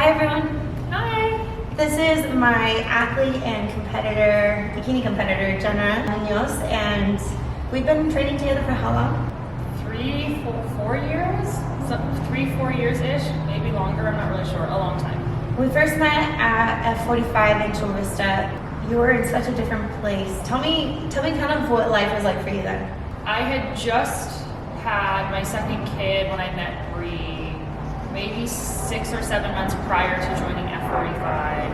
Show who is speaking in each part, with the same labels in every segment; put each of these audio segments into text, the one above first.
Speaker 1: Hi everyone.
Speaker 2: Hi.
Speaker 1: This is my athlete and competitor, bikini competitor, Jenna Muñoz, and we've been training together for how long?
Speaker 2: 4 years? So 4 years-ish, maybe longer, I'm not really sure, a long time.
Speaker 1: We first met at F45 in Chula Vista. You were in such a different place. Tell me kind of what life was like for you then.
Speaker 2: I had just had my second kid when I met Bree, maybe 6 or 7 months prior to joining F45.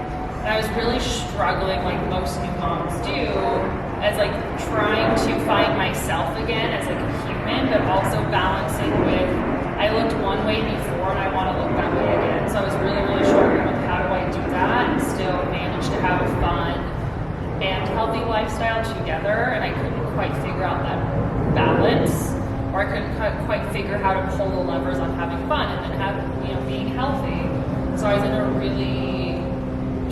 Speaker 2: And I was really struggling, like most new moms do, as like trying to find myself again as like a human, but also balancing with, I looked one way before and I want to look that way again. So I was really, really struggling with how do I do that and still manage to have a fun and healthy lifestyle together. And I couldn't quite figure out that balance, or I couldn't quite figure how to pull the levers on having fun and then being healthy. So I was in a really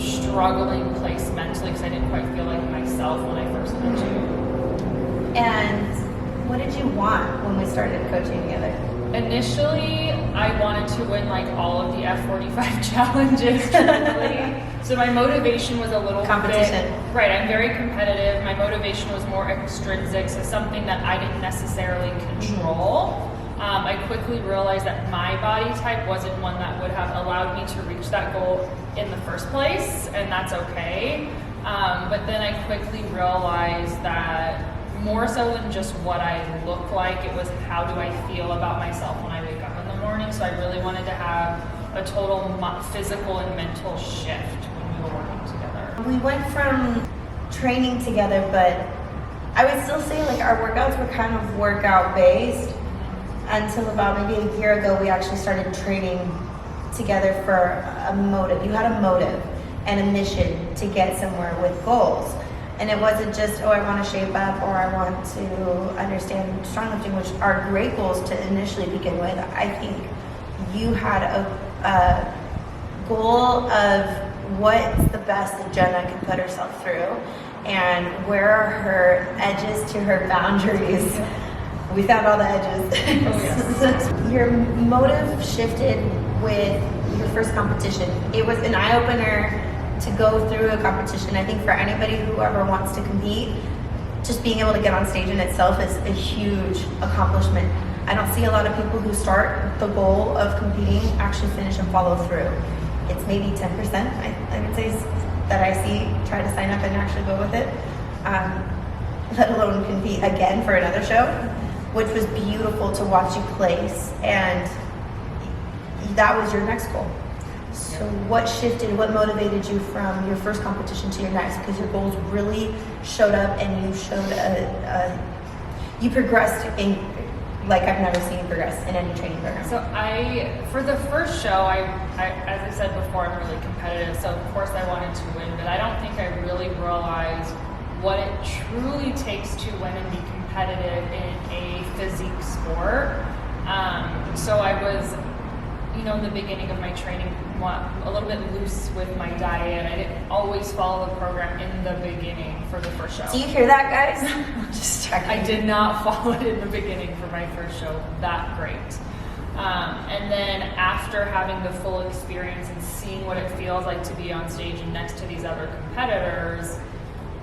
Speaker 2: struggling place mentally because I didn't quite feel like myself when I first met you.
Speaker 1: And what did you want when we started coaching together?
Speaker 2: Initially, I wanted to win like all of the F45 challenges. Truly. So my motivation was a little
Speaker 1: competition.
Speaker 2: Right, I'm very competitive. My motivation was more extrinsic, so something that I didn't necessarily control. I quickly realized that my body type wasn't one that would have allowed me to reach that goal in the first place, and that's okay. But then I quickly realized that more so than just what I look like, it was how do I feel about myself when I wake up in the morning. So I really wanted to have a total physical and mental shift when we were working together.
Speaker 1: We went from training together, but I would still say like our workouts were kind of workout based until about maybe a year ago we actually started training together for a motive. You had a motive and a mission to get somewhere with goals. And it wasn't just, oh, I want to shape up or I want to understand strong lifting, which are great goals to initially begin with. I think you had a goal of what's the best that Jenna can put herself through and where are her edges to her boundaries. We found all the edges.
Speaker 2: Oh, yes.
Speaker 1: Your motive shifted with your first competition. It was an eye-opener to go through a competition. I think for anybody who ever wants to compete, just being able to get on stage in itself is a huge accomplishment. I don't see a lot of people who start the goal of competing actually finish and follow through. It's maybe 10%, I would say, that I see try to sign up and actually go with it, let alone compete again for another show, which was beautiful to watch you place, and that was your next goal. So what shifted, what motivated you from your first competition to your next? Because your goals really showed up and you showed you progressed in, like I've never seen you progress in any training program.
Speaker 2: So for the first show, I as I said before, I'm really competitive. So of course I wanted to win, but I don't think I really realized what it truly takes to win and be competitive in a physique sport. So I was, in the beginning of my training, a little bit loose with my diet. I didn't always follow the program in the beginning for the first show.
Speaker 1: Do you hear that, guys? Just checking.
Speaker 2: I did not follow it in the beginning for my first show that great. And then after having the full experience and seeing what it feels like to be on stage and next to these other competitors,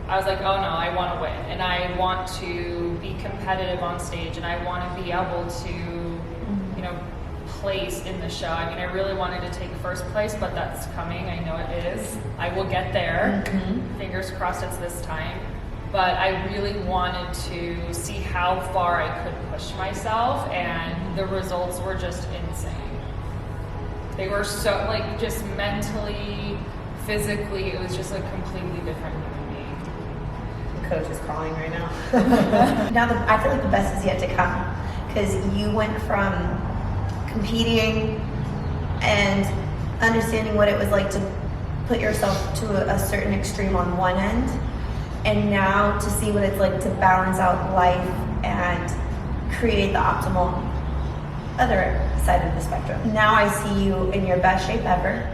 Speaker 2: I was like, oh no, I want to win. And I want to be competitive on stage and I want to be able to, place in the show. I mean, I really wanted to take first place, but that's coming. I know it is. I will get there. Mm-hmm. Fingers crossed it's this time. But I really wanted to see how far I could push myself, and the results were just insane. They were so, just mentally, physically, it was just a completely different human being.
Speaker 1: The coach is calling right now. I feel like the best is yet to come, because you went from competing and understanding what it was like to put yourself to a certain extreme on one end, and now to see what it's like to balance out life and create the optimal other side of the spectrum. Now I see you in your best shape ever.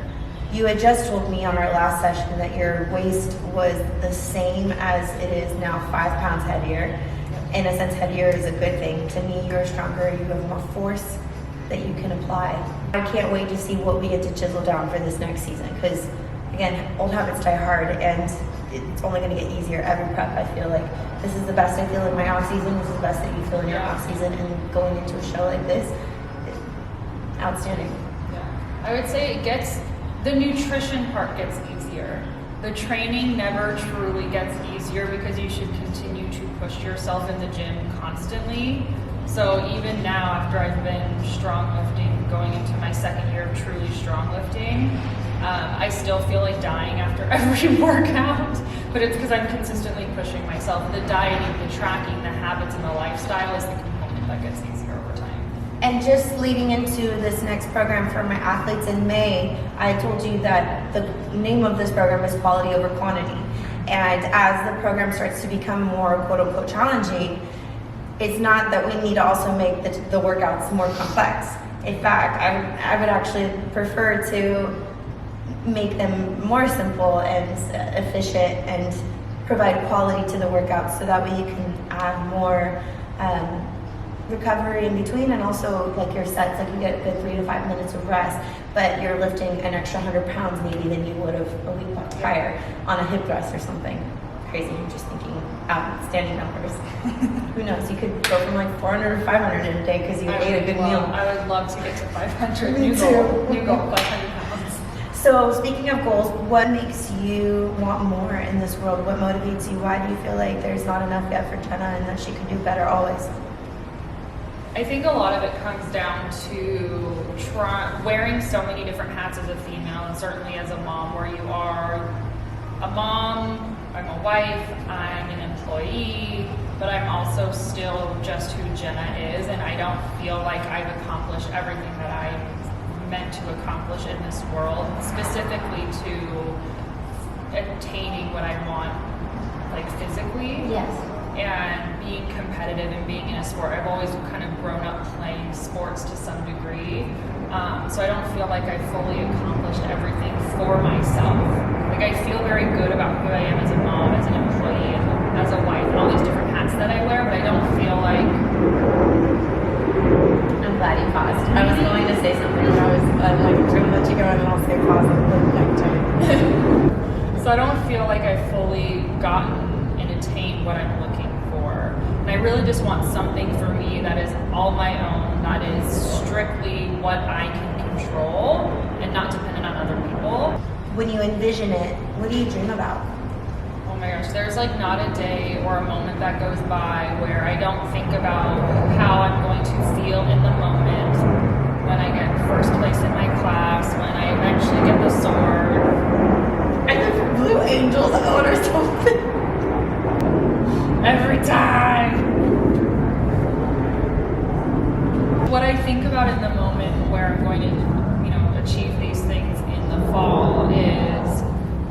Speaker 1: You had just told me on our last session that your waist was the same as it is now, 5 pounds heavier. In a sense, heavier is a good thing. To me, you're stronger, you have more force. that you can apply. I can't wait to see what we get to chisel down for this next season, because again, old habits die hard, and it's only going to get easier every prep. I feel like this is the best I feel in my off season. This is the best that you feel in your off season, and going into a show like this, outstanding.
Speaker 2: Yeah, I would say the nutrition part gets easier. The training never truly gets easier because you should continue to push yourself in the gym constantly. So even now, after I've been strong lifting, going into my second year of truly strong lifting, I still feel like dying after every workout, but it's because I'm consistently pushing myself. The dieting, the tracking, the habits, and the lifestyle is the component that gets easier over time.
Speaker 1: And just leading into this next program for my athletes in May, I told you that the name of this program is Quality Over Quantity. And as the program starts to become more quote unquote challenging, it's not that we need to also make the workouts more complex. In fact, I would actually prefer to make them more simple and efficient and provide quality to the workouts, so that way you can add more recovery in between, and also like your sets, like you get a good 3 to 5 minutes of rest, but you're lifting an extra 100 pounds maybe than you would have a week prior on a hip thrust or something crazy. I'm just thinking outstanding numbers. Who knows, you could go from like 400 to 500 in a day because you ate a good meal.
Speaker 2: I would love to get to 500.
Speaker 1: Me too.
Speaker 2: New goal, 500 pounds.
Speaker 1: So speaking of goals, what makes you want more in this world? What motivates you? Why do you feel like there's not enough yet for Jenna and that she can do better always?
Speaker 2: I think a lot of it comes down to wearing so many different hats as a female, and certainly as a mom, where you are a mom, I'm a wife, I'm an employee, but I'm also still just who Jenna is, and I don't feel like I've accomplished everything that I meant to accomplish in this world, specifically to attaining what I want, like physically.
Speaker 1: Yes.
Speaker 2: And being competitive and being in a sport. I've always kind of grown up playing sports to some degree. So I don't feel like I've fully accomplished everything for myself. Like I feel very good about who I am as a mom, as an employee, as a wife, and all these different hats that I wear, but I don't feel like...
Speaker 1: I'm glad you paused. I was going to say something, and I'm like, I'm going to let you go, and then I'll say pause next time.
Speaker 2: So I don't feel like I've fully gotten and attained what I'm looking for. And I really just want something for me that is all my own, that is strictly what I can control and not dependent on other people.
Speaker 1: When you envision it, what do you dream about?
Speaker 2: Oh my gosh, there's like not a day or a moment that goes by where I don't think about how I'm going to feel in the moment when I get first place in my class, when I eventually get the sword.
Speaker 1: And the Blue Angels or something.
Speaker 2: Every time. What I think about in the moment where I'm going to, achieve these things in the fall is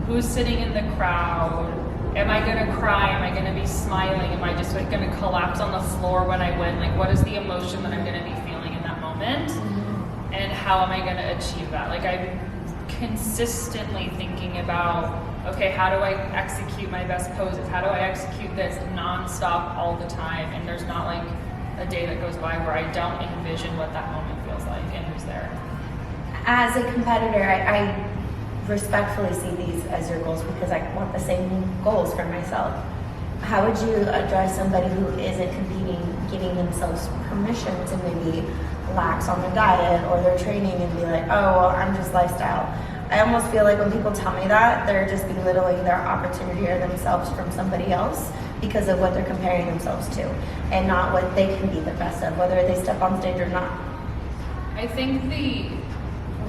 Speaker 2: who's sitting in the crowd. Am I going to cry? Am I going to be smiling? Am I just like going to collapse on the floor when I win? Like, what is the emotion that I'm going to be feeling in that moment? Mm-hmm. And how am I going to achieve that? Like, I'm consistently thinking about, okay, how do I execute my best poses? How do I execute this nonstop all the time? And there's not like a day that goes by where I don't envision what that moment feels like and who's there.
Speaker 1: As a competitor, I respectfully see these as your goals because I want the same goals for myself. How would you address somebody who isn't competing, giving themselves permission to maybe lax on the diet or their training and be like, oh, well, I'm just lifestyle? I almost feel like when people tell me that, they're just belittling their opportunity or themselves from somebody else because of what they're comparing themselves to and not what they can be the best of, whether they step on stage or not.
Speaker 2: I think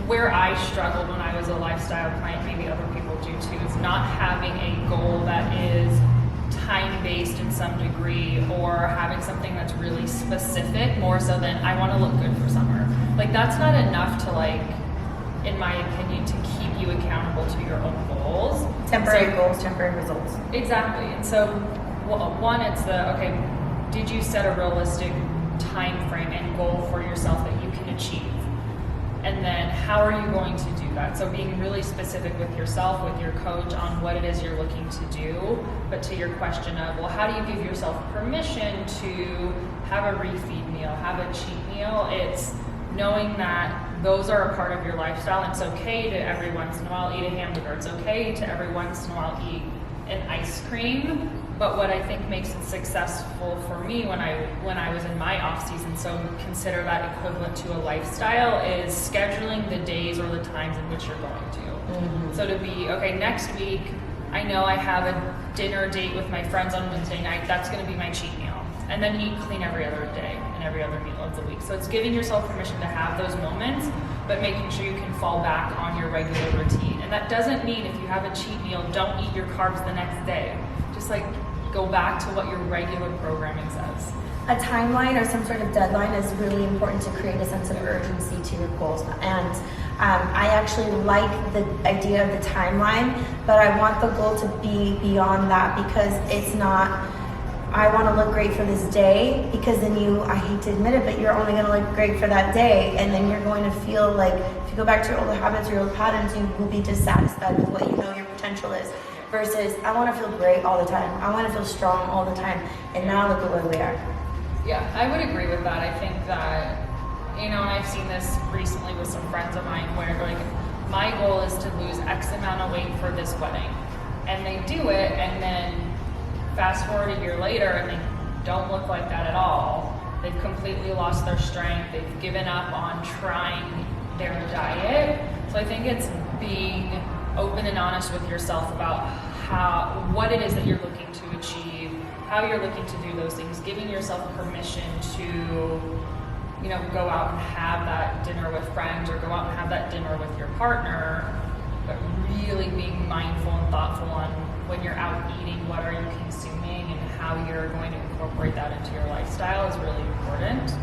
Speaker 2: where I struggled when I was a lifestyle client, maybe other people do too, is not having a goal that is time-based in some degree or having something that's really specific, more so than I want to look good for summer. Like that's not enough to in my opinion, to keep you accountable to your own goals.
Speaker 1: Temporary goals, temporary results.
Speaker 2: Exactly. And so, one, it's did you set a realistic time frame and goal for yourself that you can achieve? And then how are you going to do that? So being really specific with yourself, with your coach on what it is you're looking to do. But to your question of, well, how do you give yourself permission to have a refeed meal, have a cheat meal? It's knowing that those are a part of your lifestyle, and it's okay to every once in a while eat a hamburger. It's okay to every once in a while eat an ice cream. But what I think makes it successful for me when I was in my off season, so consider that equivalent to a lifestyle, is scheduling the days or the times in which you're going to. Mm-hmm. So to be, okay, next week, I know I have a dinner date with my friends on Wednesday night, that's gonna be my cheat meal. And then eat clean every other day and every other meal of the week. So it's giving yourself permission to have those moments, but making sure you can fall back on your regular routine. And that doesn't mean if you have a cheat meal, don't eat your carbs the next day. Just like go back to what your regular programming says.
Speaker 1: A timeline or some sort of deadline is really important to create a sense of urgency to your goals. And I actually like the idea of the timeline, but I want the goal to be beyond that, because it's not, I want to look great for this day, because then I hate to admit it, but you're only going to look great for that day, and then you're going to feel like, if you go back to your old habits or your old patterns, you will be dissatisfied with what you know your potential is. Versus, I want to feel great all the time. I want to feel strong all the time. And now look at where we are.
Speaker 2: Yeah, I would agree with that. I think that, and I've seen this recently with some friends of mine where they're like, my goal is to lose X amount of weight for this wedding. And they do it, and then fast forward a year later, and they don't look like that at all. They've completely lost their strength. They've given up on trying their diet. So I think it's being open and honest with yourself about what it is that you're looking to achieve, how you're looking to do those things, giving yourself permission to, go out and have that dinner with friends or go out and have that dinner with your partner, but really being mindful and thoughtful on when you're out eating, what are you consuming and how you're going to incorporate that into your lifestyle is really important.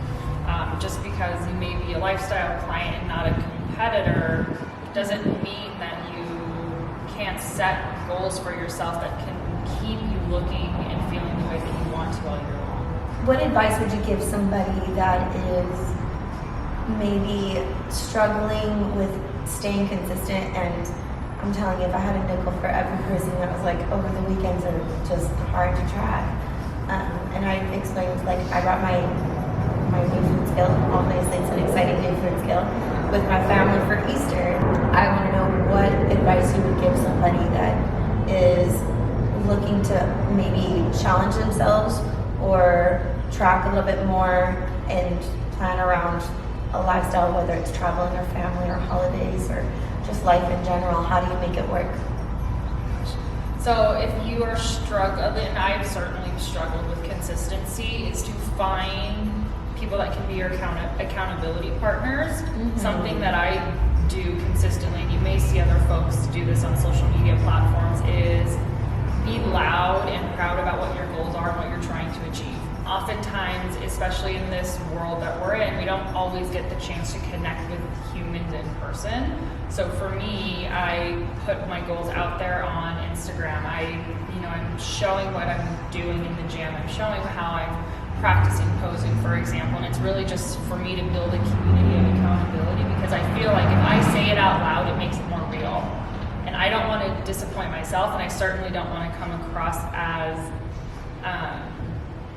Speaker 2: Just because you may be a lifestyle client and not a competitor doesn't mean that you can't set goals for yourself that can keep you looking and feeling the way that you want to all year long.
Speaker 1: What advice would you give somebody that is maybe struggling with staying consistent? And I'm telling you, if I had a nickel for every person that was like, over the weekends are just hard to track. And I explained, like, I brought my new food skill, obviously it's an exciting new food skill, with my family for Easter. I want to know what advice you would give somebody that is looking to maybe challenge themselves or track a little bit more and plan around a lifestyle, whether it's traveling or family or holidays or just life in general. How do you make it work?
Speaker 2: So if you are struggling, and I've certainly struggled with consistency, is to find people that can be your accountability partners. Mm-hmm. Something that I do consistently, and you may see other folks do this on social media platforms, is be loud and proud about what your goals are and what you're trying to achieve. Oftentimes, especially in this world that we're in, we don't always get the chance to connect with humans in person. So for me, I put my goals out there on Instagram. I'm showing what I'm doing in the gym. I'm showing how I'm practicing posing, for example, and it's really just for me to build a community of accountability, because I feel like if I say it out loud, it makes it more real. And I don't want to disappoint myself, and I certainly don't want to come across as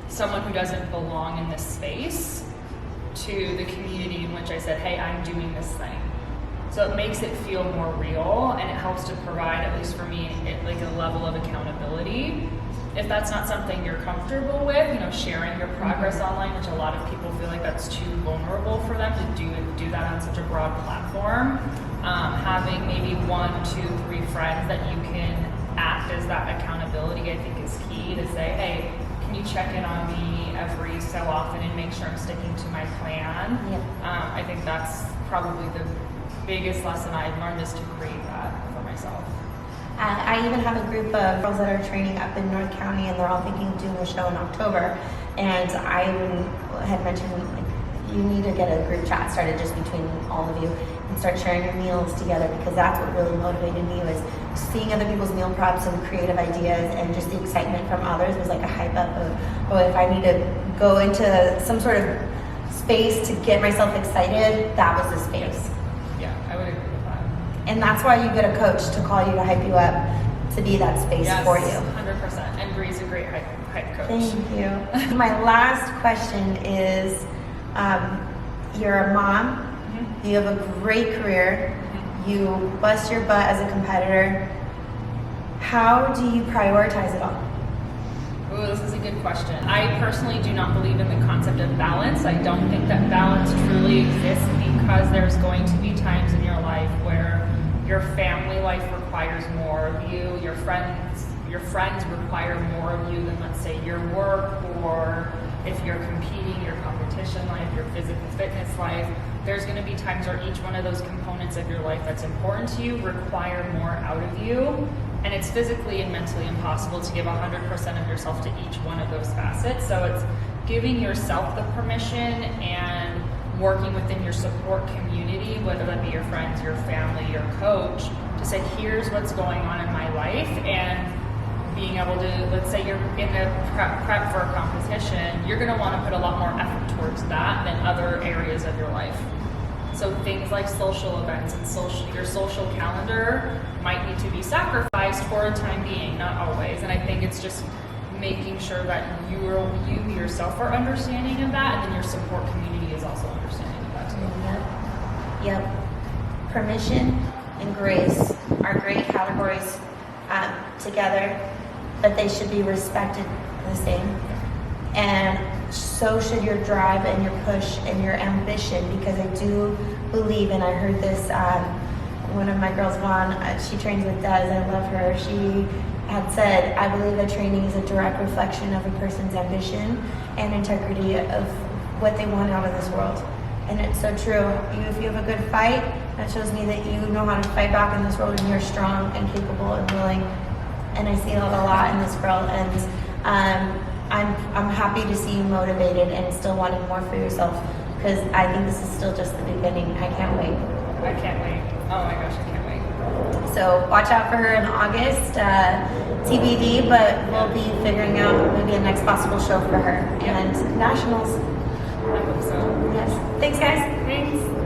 Speaker 2: someone who doesn't belong in this space to the community in which I said, hey, I'm doing this thing. So it makes it feel more real, and it helps to provide, at least for me, like a level of accountability. If that's not something you're comfortable with, sharing your progress online, which a lot of people feel like that's too vulnerable for them to do that on such a broad platform, having maybe 1, 2, 3 friends that you can act as that accountability, I think is key, to say, hey, can you check in on me every so often and make sure I'm sticking to my plan?
Speaker 1: Yep.
Speaker 2: I think that's probably the biggest lesson I've learned, is to create that for myself.
Speaker 1: I even have a group of girls that are training up in North County, and they're all thinking of doing a show in October. And I had mentioned, like, you need to get a group chat started just between all of you and start sharing your meals together, because that's what really motivated me, was seeing other people's meal preps and creative ideas, and just the excitement from others was like a hype up of, oh, if I need to go into some sort of space to get myself excited, that was the space.
Speaker 2: Yeah, I would agree with that.
Speaker 1: And that's why you get a coach to call you to hype you up, to be that space for you.
Speaker 2: 100%. And Bree's a great hype coach.
Speaker 1: Thank you. My last question is, you're a mom, You have a great career. You bust your butt as a competitor. How do you prioritize it all?
Speaker 2: Oh, this is a good question. I personally do not believe in the concept of balance. I don't think that balance truly exists because there's going to be times in your life where your family life requires more of you, your friends require more of you than, let's say, your work, or if you're competing, your competition life, your physical fitness life. There's going to be times where each one of those components of your life that's important to you require more out of you, and it's physically and mentally impossible to give 100% of yourself to each one of those facets. So it's giving yourself the permission and working within your support community, whether that be your friends, your family, your coach, to say, here's what's going on in my life, and being able to, let's say you're in a prep for a competition, you're going to want to put a lot more effort towards that than other areas of your life. So things like social events and your social calendar might need to be sacrificed for a time being, not always. And I think it's just making sure that you yourself are understanding of that, and then your support community is also understanding of that too.
Speaker 1: Yep. Permission and grace are great categories together, but they should be respected the same. And so should your drive and your push and your ambition, because I do believe, and I heard this, one of my girls, Vaughn, she trains with Des, I love her, she had said, I believe that training is a direct reflection of a person's ambition and integrity of what they want out of this world. And it's so true. If you have a good fight, that shows me that you know how to fight back in this world, and you're strong and capable and willing. And I see it a lot in this girl, and I'm happy to see you motivated and still wanting more for yourself, because I think this is still just the beginning. I can't wait.
Speaker 2: I can't wait. Oh my gosh, I can't wait.
Speaker 1: So watch out for her in August, TBD, but we'll be figuring out maybe a next possible show for her. And nationals.
Speaker 2: I hope so.
Speaker 1: Yes. Thanks, guys.
Speaker 2: Thanks.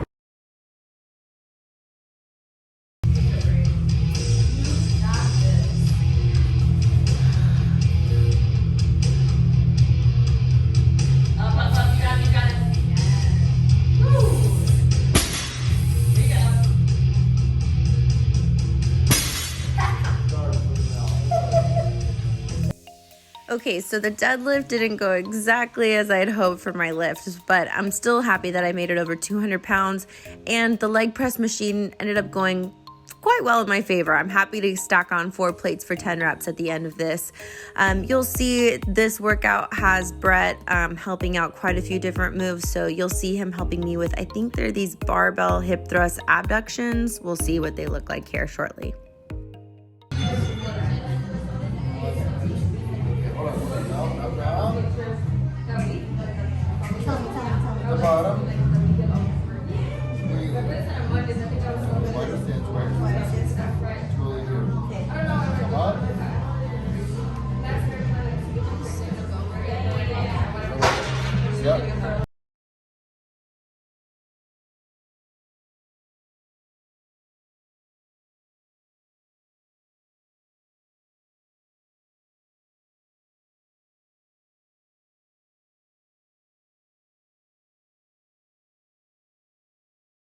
Speaker 3: Okay, so the deadlift didn't go exactly as I had hoped for my lift, but I'm still happy that I made it over 200 pounds, and the leg press machine ended up going quite well in my favor. I'm happy to stack on 4 plates for 10 reps at the end of this. You'll see this workout has Brett helping out quite a few different moves, so you'll see him helping me with, I think they're these barbell hip thrust abductions. We'll see what they look like here shortly.
Speaker 4: The bottom. Yep.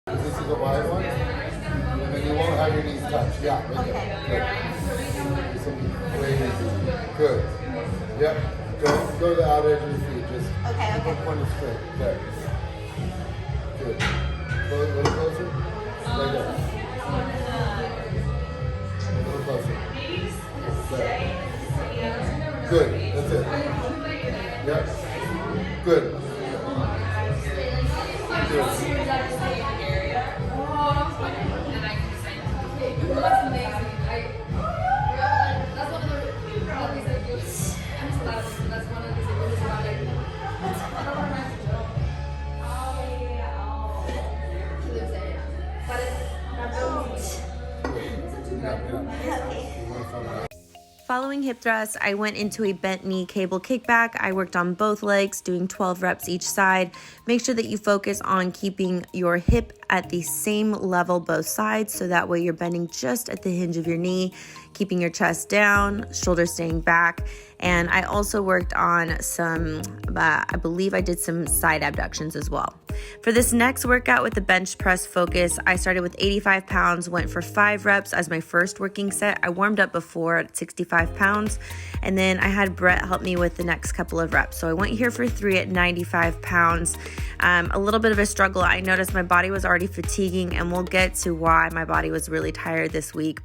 Speaker 4: This is the wide one, and you won't have your knees touch. Yeah, right there. Good. Way easy. Good. Yep. Don't go to the outer edge of your feet. Just point it straight. There. Good. Go a little closer. Right there. A little closer. There. Good. That's it. Yep. Good.
Speaker 3: Following hip thrust, I went into a bent knee cable kickback. I worked on both legs, doing 12 reps each side. Make sure that you focus on keeping your hip at the same level both sides, so that way you're bending just at the hinge of your knee. keeping your chest down, shoulders staying back. And I also worked on some, I believe I did some side abductions as well. For this next workout with the bench press focus, I started with 85 pounds, went for 5 reps as my first working set. I warmed up before at 65 pounds, and then I had Brett help me with the next couple of reps. So I went here for 3 at 95 pounds. A little bit of a struggle. I noticed my body was already fatiguing, and we'll get to why my body was really tired this week.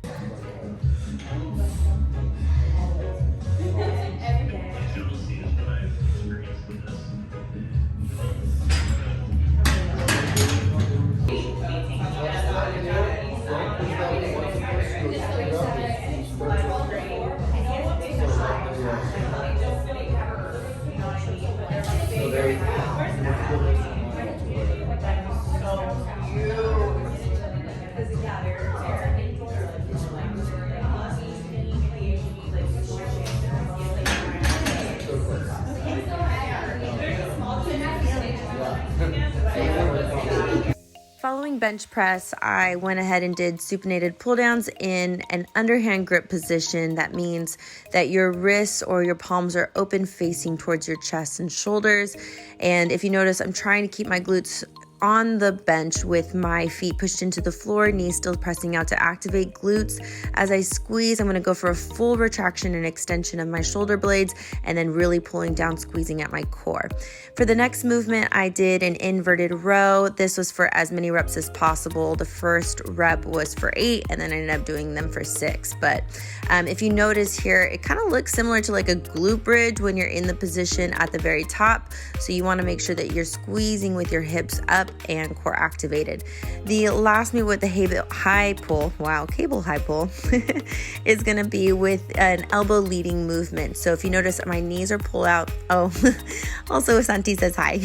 Speaker 3: Following bench press, I went ahead and did supinated pull downs in an underhand grip position. That means that your wrists or your palms are open facing towards your chest and shoulders. And if you notice, I'm trying to keep my glutes on the bench with my feet pushed into the floor, knees still pressing out to activate glutes. As I squeeze, I'm going to go for a full retraction and extension of my shoulder blades, and then really pulling down, squeezing at my core. For the next movement, I did an inverted row. This was for as many reps as possible. The first rep was for 8, and then I ended up doing them for 6. But if you notice here, it kind of looks similar to like a glute bridge when you're in the position at the very top. So you want to make sure that you're squeezing with your hips up and core activated. The last move with the cable high pull is going to be with an elbow leading movement. So if you notice, my knees are pulled out. Oh, also Santi says hi.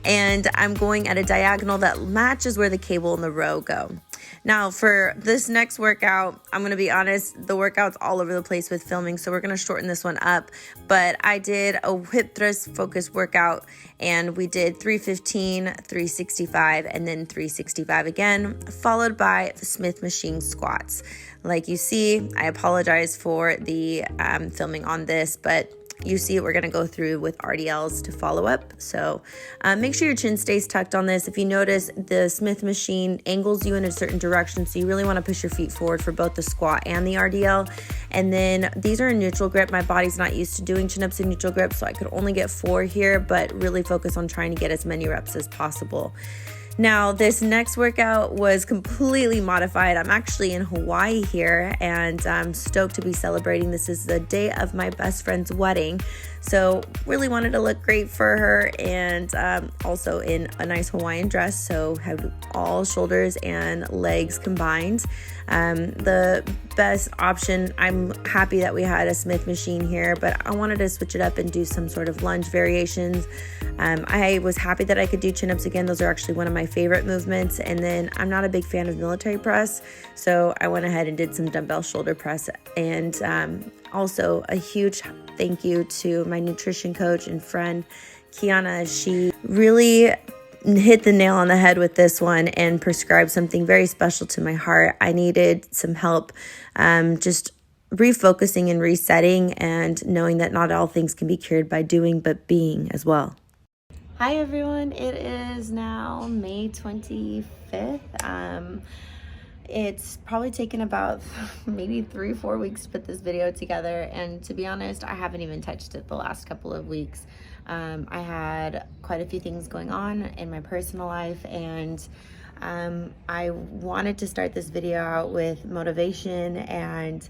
Speaker 3: And I'm going at a diagonal that matches where the cable and the row go. Now for this next workout, I'm going to be honest, the workout's all over the place with filming, so we're going to shorten this one up. But I did a hip thrust focus workout, and we did 315, 365, and then 365 again, followed by the Smith machine squats. Like you see, I apologize for the filming on this, but you see we're going to go through with RDLs to follow up. So make sure your chin stays tucked on this. If you notice, the Smith machine angles you in a certain direction, so you really want to push your feet forward for both the squat and the RDL. And then these are in neutral grip. My body's not used to doing chin-ups in neutral grip, so I could only get 4 here, but really focus on trying to get as many reps as possible. Now, this next workout was completely modified. I'm actually in Hawaii here, and I'm stoked to be celebrating. This is the day of my best friend's wedding, so really wanted to look great for her, and also in a nice Hawaiian dress, so have all shoulders and legs combined. The best option, I'm happy that we had a Smith machine here, but I wanted to switch it up and do some sort of lunge variations. I was happy that I could do chin-ups again. Those are actually one of my favorite movements. And then I'm not a big fan of military press, so I went ahead and did some dumbbell shoulder press. And also a huge thank you to my nutrition coach and friend, Kiana. She really hit the nail on the head with this one and prescribed something very special to my heart. I needed some help just refocusing and resetting, and knowing that not all things can be cured by doing, but being as well. Hi everyone, it is now May 25th. It's probably taken about maybe 3-4 weeks to put this video together, and to be honest, I haven't even touched it the last couple of weeks. I had quite a few things going on in my personal life, and I wanted to start this video out with motivation and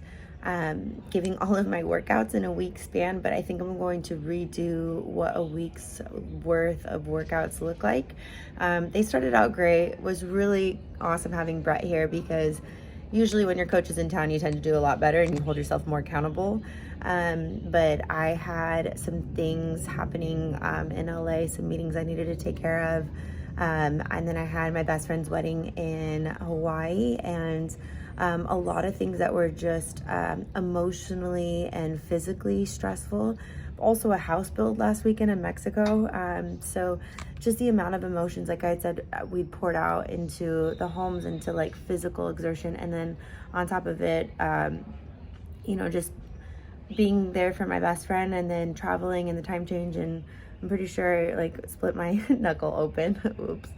Speaker 3: giving all of my workouts in a week span, but I think I'm going to redo what a week's worth of workouts look like. They started out great. It was really awesome having Brett here, because usually when your coach is in town, you tend to do a lot better and you hold yourself more accountable. But I had some things happening in LA, some meetings I needed to take care of. And then I had my best friend's wedding in Hawaii, and a lot of things that were just emotionally and physically stressful. Also a house build last weekend in Mexico. So just the amount of emotions, like I said, we poured out into the homes, into like physical exertion. And then on top of it, you know, just being there for my best friend and then traveling and the time change, and I'm pretty sure I like split my knuckle open. Oops.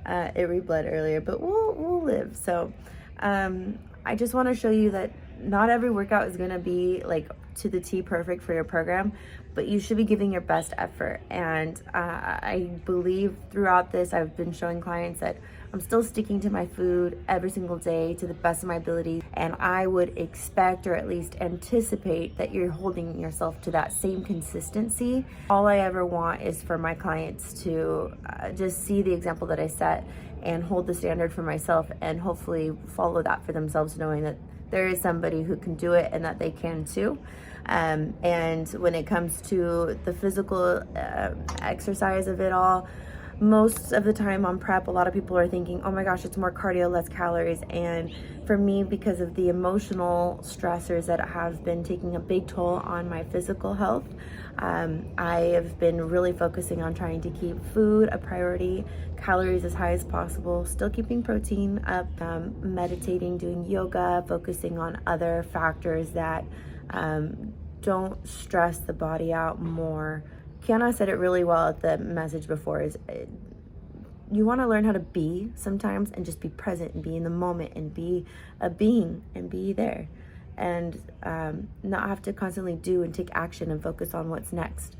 Speaker 3: It re-bled earlier, but we'll live. So I just want to show you that not every workout is going to be like to the T perfect for your program, but you should be giving your best effort. And I believe throughout this, I've been showing clients that I'm still sticking to my food every single day to the best of my ability. And I would expect, or at least anticipate, that you're holding yourself to that same consistency. All I ever want is for my clients to just see the example that I set and hold the standard for myself, and hopefully follow that for themselves, knowing that there is somebody who can do it and that they can too. And when it comes to the physical exercise of it all, most of the time on prep, a lot of people are thinking, oh my gosh, it's more cardio, less calories. And for me, because of the emotional stressors that have been taking a big toll on my physical health, I have been really focusing on trying to keep food a priority, calories as high as possible, still keeping protein up, meditating, doing yoga, focusing on other factors that don't stress the body out more. Kiana said it really well at the message before, is you want to learn how to be sometimes and just be present and be in the moment and be a being and be there, and not have to constantly do and take action and focus on what's next.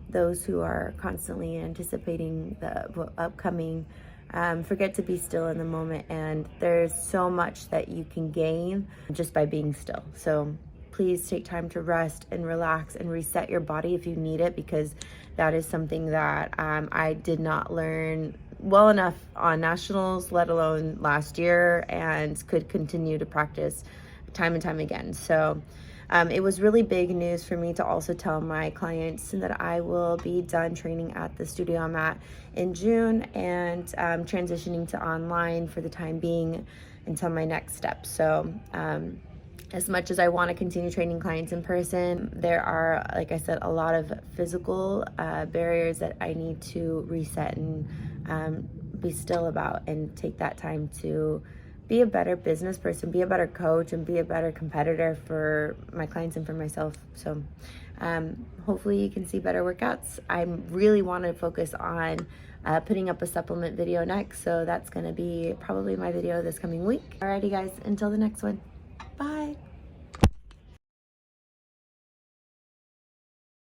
Speaker 3: Those who are constantly anticipating the upcoming forget to be still in the moment, and there's so much that you can gain just by being still. So please take time to rest and relax and reset your body if you need it, because that is something that I did not learn well enough on nationals, let alone last year, and could continue to practice time and time again. So it was really big news for me to also tell my clients that I will be done training at the studio I'm at in June, and transitioning to online for the time being until my next step. So as much as I want to continue training clients in person, there are, like I said, a lot of physical barriers that I need to reset and be still about, and take that time to be a better business person, be a better coach, and be a better competitor for my clients and for myself. So hopefully you can see better workouts. I really want to focus on putting up a supplement video next, so that's going to be probably my video this coming week. Alrighty guys, until the next one.